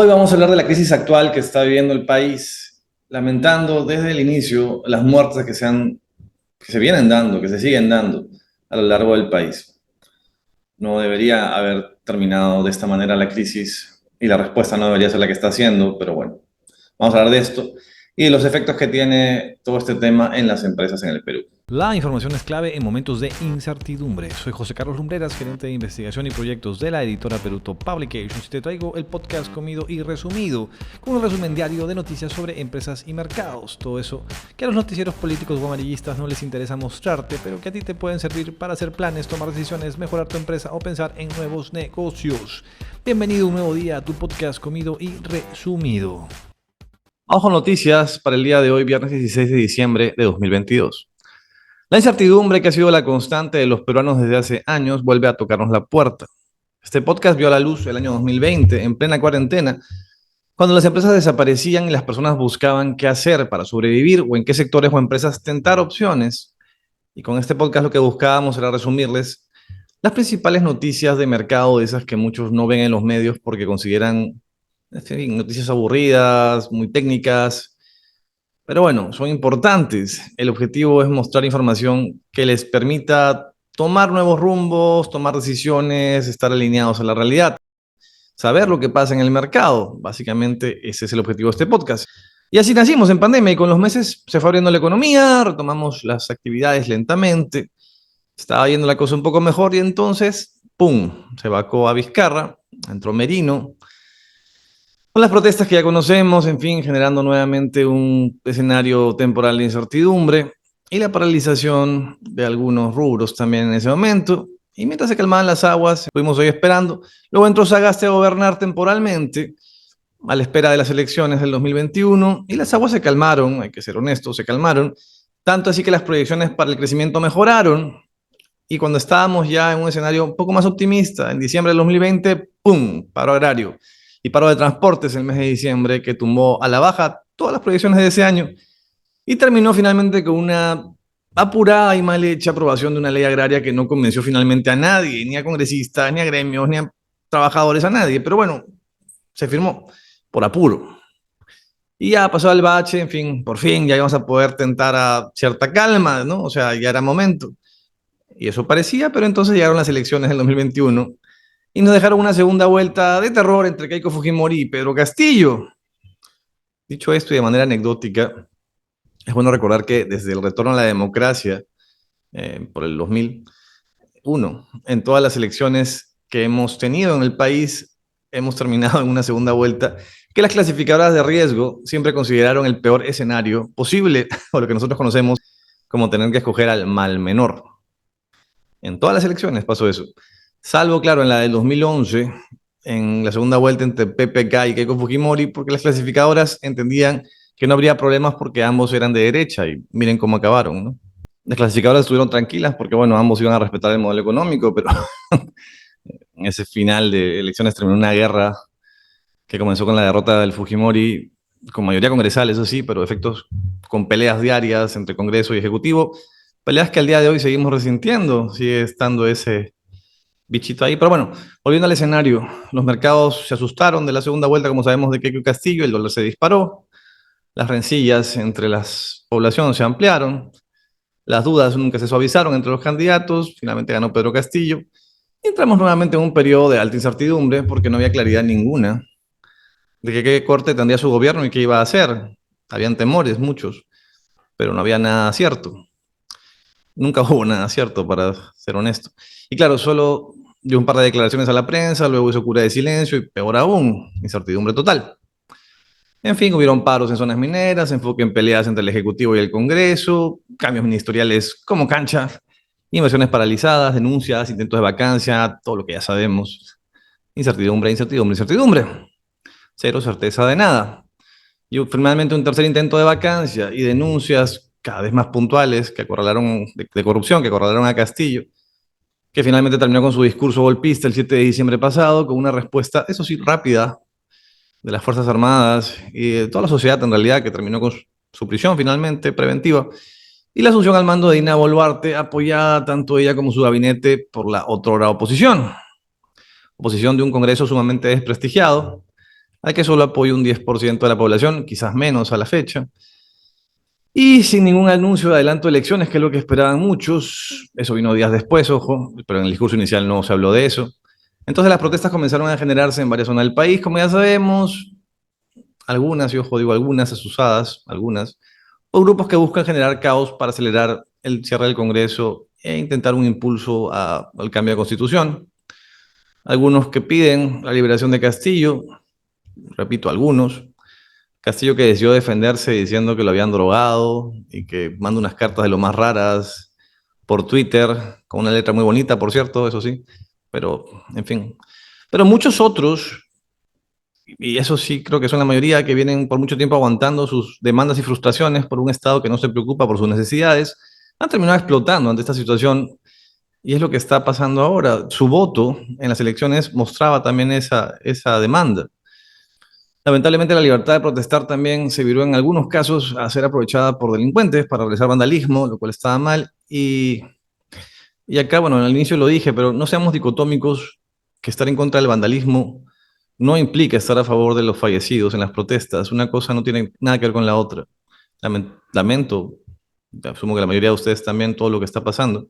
Hoy vamos a hablar de la crisis actual que está viviendo el país, lamentando desde el inicio las muertes que se vienen dando, que se siguen dando a lo largo del país. No debería haber terminado de esta manera la crisis y la respuesta no debería ser la que está haciendo, pero bueno, vamos a hablar de esto y de los efectos que tiene todo este tema en las empresas en el Perú. La información es clave en momentos de incertidumbre. Soy José Carlos Lumbreras, gerente de investigación y proyectos de la editora Peruto Publications, y te traigo el podcast Comido y Resumido, con un resumen diario de noticias sobre empresas y mercados. Todo eso que a los noticieros políticos o amarillistas no les interesa mostrarte, pero que a ti te pueden servir para hacer planes, tomar decisiones, mejorar tu empresa o pensar en nuevos negocios. Bienvenido un nuevo día a tu podcast Comido y Resumido. Ojo, noticias para el día de hoy, viernes 16 de diciembre de 2022. La incertidumbre que ha sido la constante de los peruanos desde hace años vuelve a tocarnos la puerta. Este podcast vio a la luz el año 2020, en plena cuarentena, cuando las empresas desaparecían y las personas buscaban qué hacer para sobrevivir o en qué sectores o empresas tentar opciones. Y con este podcast lo que buscábamos era resumirles las principales noticias de mercado, de esas que muchos no ven en los medios porque consideran, en fin, noticias aburridas, muy técnicas. Pero bueno, son importantes. El objetivo es mostrar información que les permita tomar nuevos rumbos, tomar decisiones, estar alineados a la realidad, saber lo que pasa en el mercado. Básicamente ese es el objetivo de este podcast. Y así nacimos en pandemia y con los meses se fue abriendo la economía, retomamos las actividades lentamente, estaba yendo la cosa un poco mejor y entonces, ¡pum!, se vacó a Vizcarra, entró Merino, con las protestas que ya conocemos, en fin, generando nuevamente un escenario temporal de incertidumbre y la paralización de algunos rubros también en ese momento. Y mientras se calmaban las aguas, estuvimos hoy esperando. Luego entró Sagasti a gobernar temporalmente a la espera de las elecciones del 2021 y las aguas se calmaron, hay que ser honestos, se calmaron. Tanto así que las proyecciones para el crecimiento mejoraron y cuando estábamos ya en un escenario un poco más optimista, en diciembre del 2020, ¡pum!, paro agrario y paro de transportes el mes de diciembre que tumbó a la baja todas las proyecciones de ese año y terminó finalmente con una apurada y mal hecha aprobación de una ley agraria que no convenció finalmente a nadie, ni a congresistas, ni a gremios, ni a trabajadores, a nadie. Pero bueno, se firmó por apuro. Y ya pasó el bache, en fin, por fin ya íbamos a poder tentar a cierta calma, ¿no? O sea, ya era momento. Y eso parecía, pero entonces llegaron las elecciones del 2021 y nos dejaron una segunda vuelta de terror entre Keiko Fujimori y Pedro Castillo. Dicho esto y de manera anecdótica, es bueno recordar que desde el retorno a la democracia, por el 2001, en todas las elecciones que hemos tenido en el país, hemos terminado en una segunda vuelta que las clasificadoras de riesgo siempre consideraron el peor escenario posible, o lo que nosotros conocemos como tener que escoger al mal menor. En todas las elecciones pasó eso. Salvo, claro, en la del 2011, en la segunda vuelta entre PPK y Keiko Fujimori, porque las clasificadoras entendían que no habría problemas porque ambos eran de derecha y miren cómo acabaron, ¿no? Las clasificadoras estuvieron tranquilas porque, bueno, ambos iban a respetar el modelo económico, pero en ese final de elecciones terminó una guerra que comenzó con la derrota del Fujimori, con mayoría congresal, eso sí, pero efectos con peleas diarias entre Congreso y Ejecutivo, peleas que al día de hoy seguimos resintiendo, sigue estando ese bichito ahí. Pero bueno, volviendo al escenario, los mercados se asustaron de la segunda vuelta, como sabemos, de Keiko Castillo, el dólar se disparó, las rencillas entre las poblaciones se ampliaron, las dudas nunca se suavizaron entre los candidatos, finalmente ganó Pedro Castillo, y entramos nuevamente en un periodo de alta incertidumbre porque no había claridad ninguna de que qué corte tendría su gobierno y qué iba a hacer. Habían temores, muchos, pero no había nada cierto. Nunca hubo nada cierto, para ser honesto. Y claro, solo dio un par de declaraciones a la prensa, luego hizo cura de silencio y peor aún, incertidumbre total. En fin, hubieron paros en zonas mineras, enfoque en peleas entre el Ejecutivo y el Congreso, cambios ministeriales como cancha, inversiones paralizadas, denuncias, intentos de vacancia, todo lo que ya sabemos. Incertidumbre, incertidumbre, incertidumbre. Cero certeza de nada. Y finalmente un tercer intento de vacancia y denuncias cada vez más puntuales que acorralaron, de corrupción que acorralaron a Castillo, que finalmente terminó con su discurso golpista el 7 de diciembre pasado, con una respuesta, eso sí, rápida, de las Fuerzas Armadas y de toda la sociedad en realidad, que terminó con su prisión finalmente, preventiva, y la asunción al mando de Dina Boluarte, apoyada tanto ella como su gabinete por la otrora oposición. Oposición de un Congreso sumamente desprestigiado, al que solo apoya un 10% de la población, quizás menos a la fecha. Y sin ningún anuncio de adelanto de elecciones, que es lo que esperaban muchos. Eso vino días después, ojo, pero en el discurso inicial no se habló de eso. Entonces las protestas comenzaron a generarse en varias zonas del país, como ya sabemos, algunas, y ojo, digo algunas, asusadas, algunas, o grupos que buscan generar caos para acelerar el cierre del Congreso e intentar un impulso al cambio de constitución. Algunos que piden la liberación de Castillo, repito, algunos. Castillo que decidió defenderse diciendo que lo habían drogado y que manda unas cartas de lo más raras por Twitter, con una letra muy bonita, por cierto, eso sí, pero en fin. Pero muchos otros, y eso sí creo que son la mayoría, que vienen por mucho tiempo aguantando sus demandas y frustraciones por un Estado que no se preocupa por sus necesidades, han terminado explotando ante esta situación y es lo que está pasando ahora. Su voto en las elecciones mostraba también esa demanda. Lamentablemente la libertad de protestar también se viró en algunos casos a ser aprovechada por delincuentes para realizar vandalismo, lo cual estaba mal. Y acá, bueno, al inicio lo dije, pero no seamos dicotómicos, que estar en contra del vandalismo no implica estar a favor de los fallecidos en las protestas. Una cosa no tiene nada que ver con la otra. Lamento, asumo que la mayoría de ustedes también, todo lo que está pasando.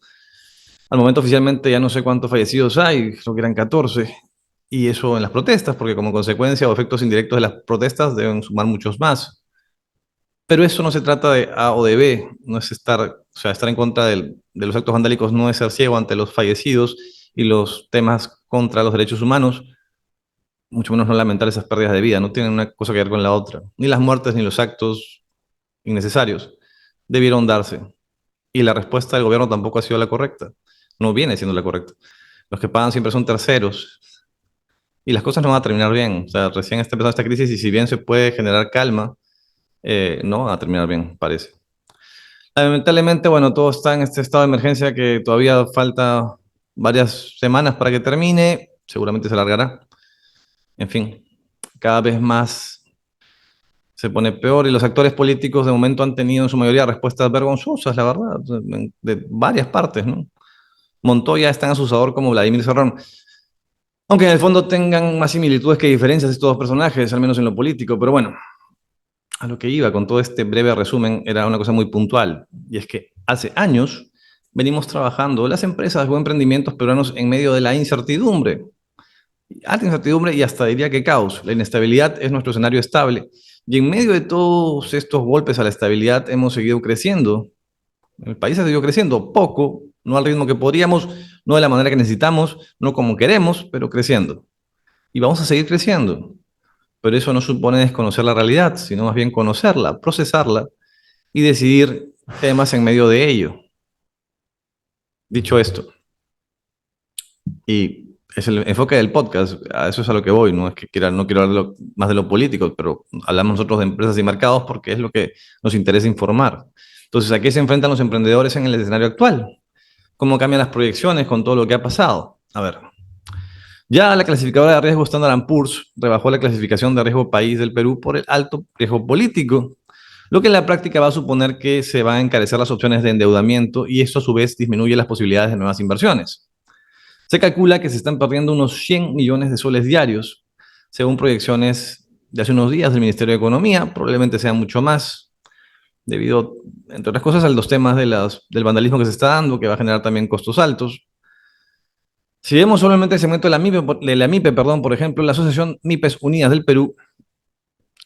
Al momento oficialmente ya no sé cuántos fallecidos hay, creo que eran 14. Y eso en las protestas, porque como consecuencia o efectos indirectos de las protestas deben sumar muchos más. Pero eso no se trata de A o de B, no es estar, o sea, estar en contra de los actos vandálicos no es ser ciego ante los fallecidos y los temas contra los derechos humanos, mucho menos no lamentar esas pérdidas de vida, no tienen una cosa que ver con la otra. Ni las muertes ni los actos innecesarios debieron darse. Y la respuesta del gobierno tampoco ha sido la correcta, no viene siendo la correcta. Los que pagan siempre son terceros y las cosas no van a terminar bien. O sea, recién está empezando esta crisis y si bien se puede generar calma, no van a terminar bien, parece. Lamentablemente, bueno, todo está en este estado de emergencia que todavía falta varias semanas para que termine, seguramente se alargará. En fin, cada vez más se pone peor y los actores políticos de momento han tenido en su mayoría respuestas vergonzosas, la verdad, de varias partes, ¿no? Montoya es tan asusador como Vladimir Serrón, aunque en el fondo tengan más similitudes que diferencias estos dos personajes, al menos en lo político, pero bueno, a lo que iba con todo este breve resumen era una cosa muy puntual, y es que hace años venimos trabajando las empresas o emprendimientos peruanos en medio de la incertidumbre, alta incertidumbre y hasta diría que caos. La inestabilidad es nuestro escenario estable, y en medio de todos estos golpes a la estabilidad hemos seguido creciendo. El país ha seguido creciendo poco, no al ritmo que podríamos, no de la manera que necesitamos, no como queremos, pero creciendo. Y vamos a seguir creciendo. Pero eso no supone desconocer la realidad, sino más bien conocerla, procesarla y decidir temas en medio de ello. Dicho esto, y es el enfoque del podcast, a eso es a lo que voy, no es que quiera, no quiero hablar más de lo político, pero hablamos nosotros de empresas y mercados porque es lo que nos interesa informar. Entonces, ¿a qué se enfrentan los emprendedores en el escenario actual? ¿Cómo cambian las proyecciones con todo lo que ha pasado? A ver, ya la clasificadora de riesgo Standard Poor's rebajó la clasificación de riesgo país del Perú por el alto riesgo político, lo que en la práctica va a suponer que se van a encarecer las opciones de endeudamiento y esto a su vez disminuye las posibilidades de nuevas inversiones. Se calcula que se están perdiendo unos 100 millones de soles diarios, según proyecciones de hace unos días del Ministerio de Economía, probablemente sea mucho más, debido, entre otras cosas, a los temas del vandalismo que se está dando, que va a generar también costos altos. Si vemos solamente el segmento de la MIPE, perdón, por ejemplo, la Asociación MIPES Unidas del Perú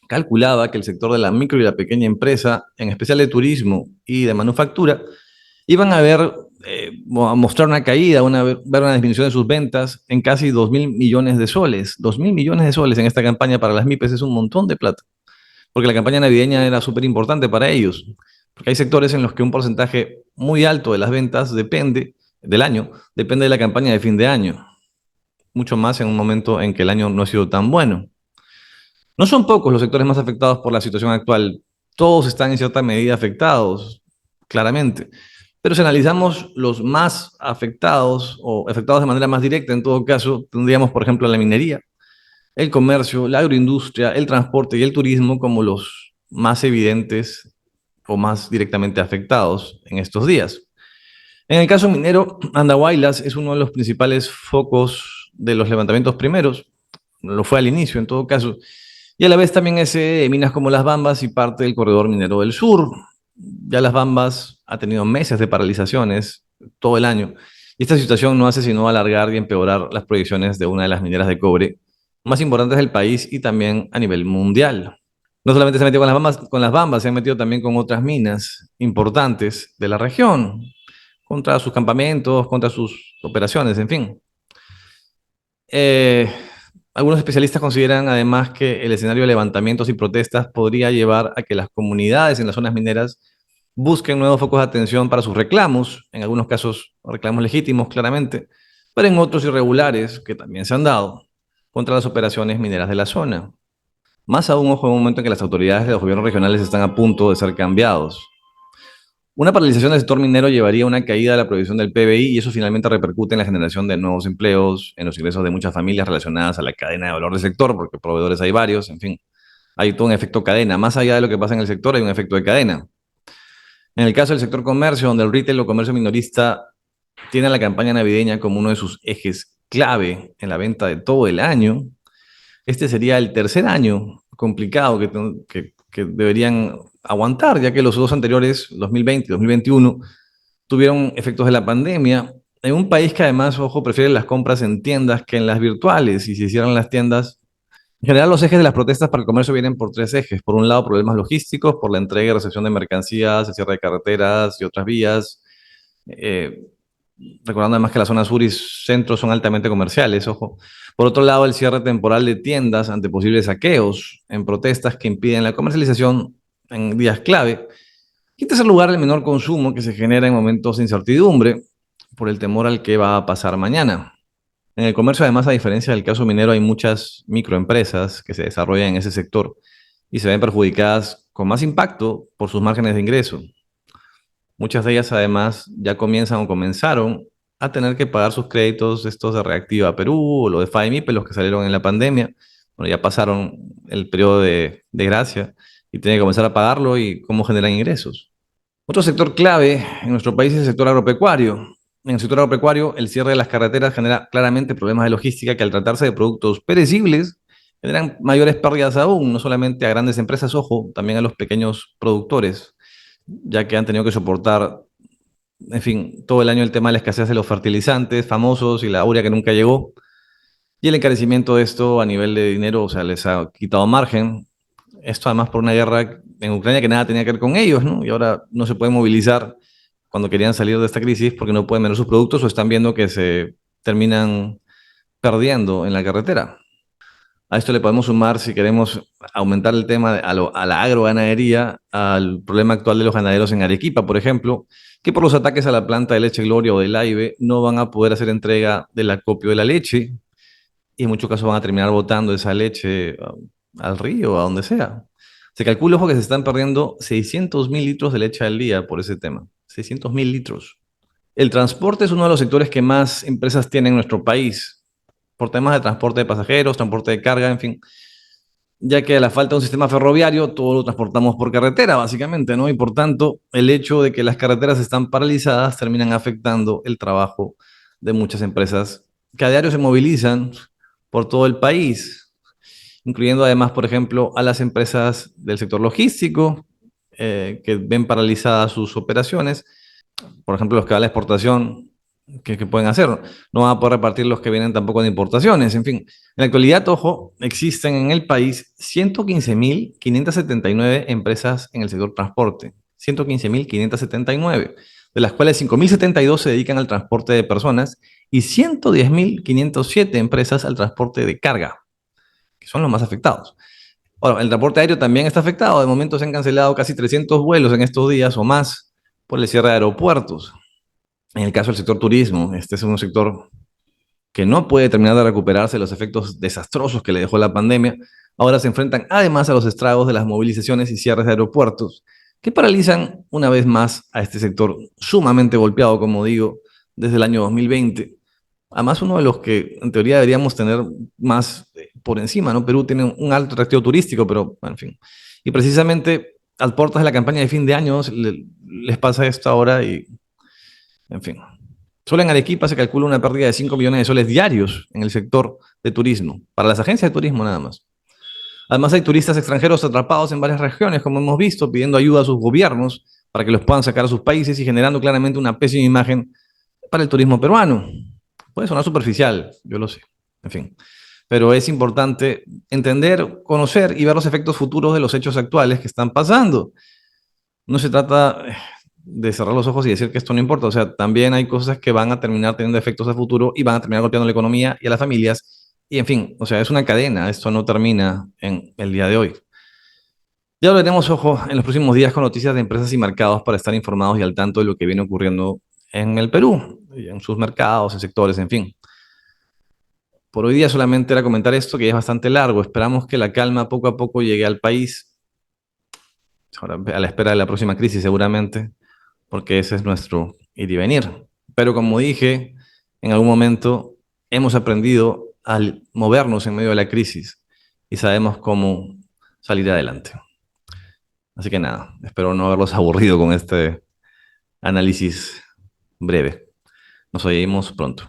calculaba que el sector de la micro y la pequeña empresa, en especial de turismo y de manufactura, iban a a mostrar una caída, ver una disminución de sus ventas en casi 2.000 millones de soles. 2.000 millones de soles en esta campaña para las MIPES es un montón de plata, porque la campaña navideña era súper importante para ellos, porque hay sectores en los que un porcentaje muy alto de las ventas del año, depende de la campaña de fin de año, mucho más en un momento en que el año no ha sido tan bueno. No son pocos los sectores más afectados por la situación actual. Todos están en cierta medida afectados, claramente. Pero si analizamos los más afectados o afectados de manera más directa, en todo caso, tendríamos, por ejemplo, la minería, el comercio, la agroindustria, el transporte y el turismo como los más evidentes o más directamente afectados en estos días. En el caso minero, Andahuaylas es uno de los principales focos de los levantamientos primeros, lo fue al inicio en todo caso, Y a la vez también minas como Las Bambas y parte del corredor minero del sur. Ya Las Bambas ha tenido meses de paralizaciones todo el año. Y esta situación no hace sino alargar y empeorar las proyecciones de una de las mineras de cobre más importantes del país y también a nivel mundial. No solamente se ha metido con las Bambas, se ha metido también con otras minas importantes de la región, contra sus campamentos, contra sus operaciones, en fin. Eh, Algunos especialistas consideran además que el escenario de levantamientos y protestas podría llevar a que las comunidades en las zonas mineras busquen nuevos focos de atención para sus reclamos, en algunos casos reclamos legítimos, claramente, pero en otros irregulares que también se han dado contra las operaciones mineras de la zona. Más aún, ojo, en un momento en que las autoridades de los gobiernos regionales están a punto de ser cambiados. Una paralización del sector minero llevaría a una caída de la producción del PBI y eso finalmente repercute en la generación de nuevos empleos, en los ingresos de muchas familias relacionadas a la cadena de valor del sector, porque proveedores hay varios, en fin, hay todo un efecto cadena. Más allá de lo que pasa en el sector, hay un efecto de cadena. En el caso del sector comercio, donde el retail o comercio minorista tiene la campaña navideña como uno de sus ejes clave en la venta de todo el año, este sería el tercer año complicado que deberían aguantar, ya que los dos anteriores, 2020 y 2021, tuvieron efectos de la pandemia. En un país que además, ojo, prefiere las compras en tiendas que en las virtuales, y si cierran las tiendas, en general los ejes de las protestas para el comercio vienen por tres ejes. Por un lado, problemas logísticos, por la entrega y recepción de mercancías, el cierre de carreteras y otras vías. Eh, Recordando además que la zona sur y centro son altamente comerciales, ojo. Por otro lado, el cierre temporal de tiendas ante posibles saqueos en protestas que impiden la comercialización en días clave. Y en tercer lugar, el menor consumo que se genera en momentos de incertidumbre por el temor al que va a pasar mañana. En el comercio, además, a diferencia del caso minero, hay muchas microempresas que se desarrollan en ese sector y se ven perjudicadas con más impacto por sus márgenes de ingreso. Muchas de ellas además ya comienzan o comenzaron a tener que pagar sus créditos estos de Reactiva Perú o los de FAEMIPE, los que salieron en la pandemia. Bueno, ya pasaron el periodo de gracia y tienen que comenzar a pagarlo y cómo generan ingresos. Otro sector clave en nuestro país es el sector agropecuario. En el sector agropecuario, el cierre de las carreteras genera claramente problemas de logística que al tratarse de productos perecibles generan mayores pérdidas aún, no solamente a grandes empresas, ojo, también a los pequeños productores, ya que han tenido que soportar, en fin, todo el año el tema de la escasez de los fertilizantes famosos y la urea que nunca llegó. Y el encarecimiento de esto a nivel de dinero, o sea, les ha quitado margen. Esto además por una guerra en Ucrania que nada tenía que ver con ellos, ¿no? Y ahora no se pueden movilizar cuando querían salir de esta crisis porque no pueden vender sus productos o están viendo que se terminan perdiendo en la carretera. A esto le podemos sumar, si queremos aumentar el tema a la agroganadería, al problema actual de los ganaderos en Arequipa, por ejemplo, que por los ataques a la planta de leche Gloria o del AIBE no van a poder hacer entrega del acopio de la leche y en muchos casos van a terminar botando esa leche al río, a donde sea. Se calcula, ojo, que se están perdiendo 600.000 litros de leche al día por ese tema. 600.000 litros. El transporte es uno de los sectores que más empresas tienen en nuestro país, por temas de transporte de pasajeros, transporte de carga, en fin, ya que a la falta de un sistema ferroviario, todo lo transportamos por carretera, básicamente, ¿no? Y por tanto, el hecho de que las carreteras están paralizadas terminan afectando el trabajo de muchas empresas que a diario se movilizan por todo el país, incluyendo además, por ejemplo, a las empresas del sector logístico, que ven paralizadas sus operaciones, por ejemplo, los que van a la exportación, que pueden hacer. No van a poder repartir los que vienen tampoco de importaciones. En fin, en la actualidad, ojo, existen en el país 115.579 empresas en el sector transporte. 115.579, de las cuales 5.072 se dedican al transporte de personas y 110.507 empresas al transporte de carga, que son los más afectados. Bueno, el transporte aéreo también está afectado. De momento se han cancelado casi 300 vuelos en estos días o más por el cierre de aeropuertos. En el caso del sector turismo, este es un sector que no puede terminar de recuperarse de los efectos desastrosos que le dejó la pandemia. Ahora se enfrentan además a los estragos de las movilizaciones y cierres de aeropuertos, que paralizan una vez más a este sector sumamente golpeado, como digo, desde el año 2020. Además, uno de los que en teoría deberíamos tener más por encima, ¿no? Perú tiene un alto atractivo turístico, pero en fin. Y precisamente al portas de la campaña de fin de año les pasa esto ahora y, en fin. Solo en Arequipa se calcula una pérdida de 5 millones de soles diarios en el sector de turismo, para las agencias de turismo nada más. Además, hay turistas extranjeros atrapados en varias regiones, como hemos visto, pidiendo ayuda a sus gobiernos para que los puedan sacar a sus países y generando claramente una pésima imagen para el turismo peruano. Puede sonar superficial, yo lo sé. En fin. Pero es importante entender, conocer y ver los efectos futuros de los hechos actuales que están pasando. No se trata de cerrar los ojos y decir que esto no importa. O sea, también hay cosas que van a terminar teniendo efectos a futuro y van a terminar golpeando la economía y a las familias. Y en fin, o sea, es una cadena. Esto no termina en el día de hoy. Ya hablaremos, ojo, en los próximos días con noticias de empresas y mercados para estar informados y al tanto de lo que viene ocurriendo en el Perú, y en sus mercados, en sectores, en fin. Por hoy día solamente era comentar esto, que ya es bastante largo. Esperamos que la calma poco a poco llegue al país, ahora, a la espera de la próxima crisis seguramente, porque ese es nuestro ir y venir. Pero como dije, en algún momento hemos aprendido a movernos en medio de la crisis y sabemos cómo salir adelante. Así que nada, espero no haberlos aburrido con este análisis breve. Nos oímos pronto.